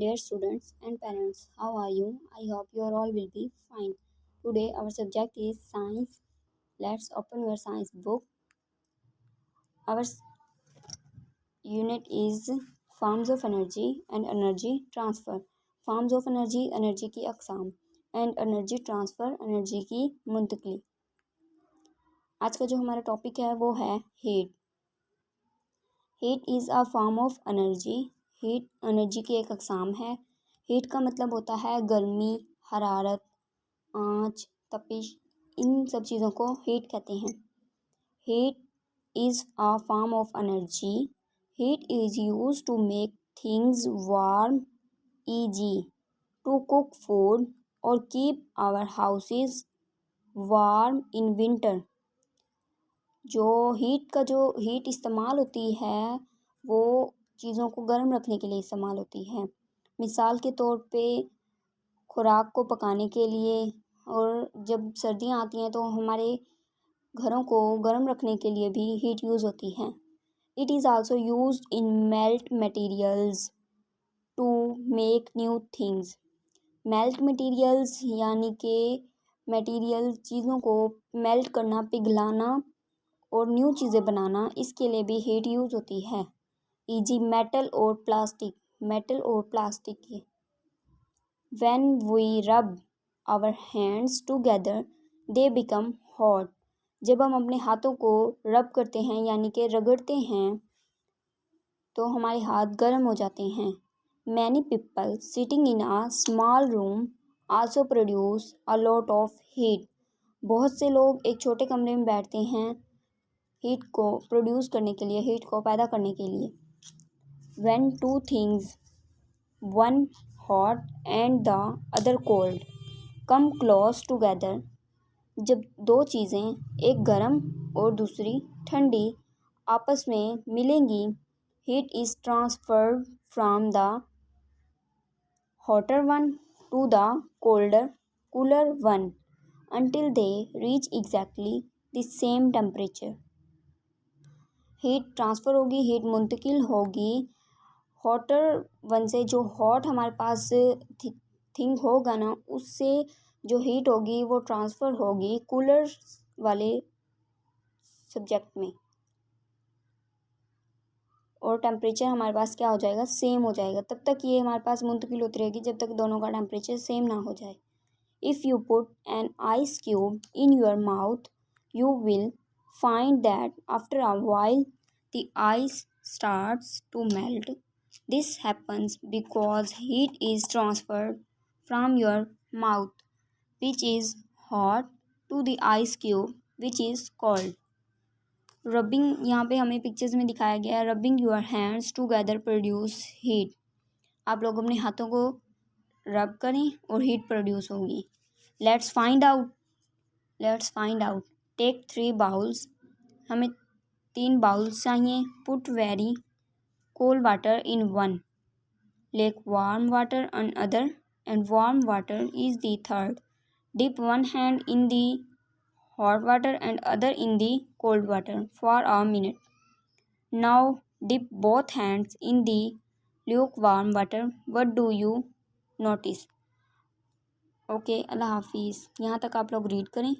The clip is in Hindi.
Dear students and parents, how are you? I hope you all will be fine. Today our subject is science. Let's open your science book. Our unit is forms of energy and energy transfer. Forms of energy, energy की अक़साम, and energy transfer, energy की मुंतकली. आज का जो हमारा टॉपिक है वो है heat. Heat is a form of energy. Heat energy की एक अक़साम है. हीट का मतलब होता है गर्मी, हरारत, आँच, तपिश. इन सब चीज़ों को हीट कहते हैं. Heat is a form of energy. Heat is used to make things warm, easy to cook food और keep our houses warm in winter. जो हीट इस्तेमाल होती है वो चीज़ों को गर्म रखने के लिए इस्तेमाल होती है. मिसाल के तौर पे खुराक को पकाने के लिए, और जब सर्दियाँ आती हैं तो हमारे घरों को गर्म रखने के लिए भी हीट यूज़ होती है. It is also used in melt materials to make new things. Melt materials यानी कि मटेरियल, चीज़ों को मेल्ट करना, पिघलाना और न्यू चीज़ें बनाना, इसके लिए भी हीट यूज़ होती है. ईजी मेटल और प्लास्टिक की. When we rub our hands together they become hot. जब हम अपने हाथों को रब करते हैं यानी कि रगड़ते हैं तो हमारे हाथ गर्म हो जाते हैं. Many people sitting in a small room also produce a lot of heat. बहुत से लोग एक छोटे कमरे में बैठते हैं हीट को प्रोड्यूस करने के लिए, हीट को पैदा करने के लिए. When two things, one hot and the other cold, come close together. जब दो चीज़ें, एक गर्म और दूसरी ठंडी, आपस में मिलेंगी, heat is transferred from the hotter one two the cooler one until they reach exactly the same temperature. Heat transfer होगी, हीट मुंतकिल होगी हॉटर वन से. जो हॉट हमारे पास थिंग होगा ना, उससे जो हीट होगी वो ट्रांसफ़र होगी कूलर वाले सब्जेक्ट में, और टेम्परेचर हमारे पास क्या हो जाएगा, सेम हो जाएगा. तब तक ये हमारे पास मुंतकिल होती रहेगी जब तक दोनों का टेम्परेचर सेम ना हो जाए. If you put an ice cube in your mouth you will find that after a while the ice starts to melt. This happens because heat is transferred from your mouth, which is hot, to the ice cube, which is cold. Rubbing यहाँ पे हमें पिक्चर्स में दिखाया गया है. Rubbing your hands together produce heat. आप लोग अपने हाथों को रब करें और हीट प्रोड्यूस होगी. Let's find out. Take 3 bowls. हमें 3 बाउल्स चाहिए. Put very cold water in one. Lake warm water on other and warm water is the third. Dip one hand in the hot water and other in the cold water for a minute. Now dip both hands in the lukewarm water. What do you notice? Okay, अल्लाह हाफिज़. यहाँ तक आप लोग रीड करें.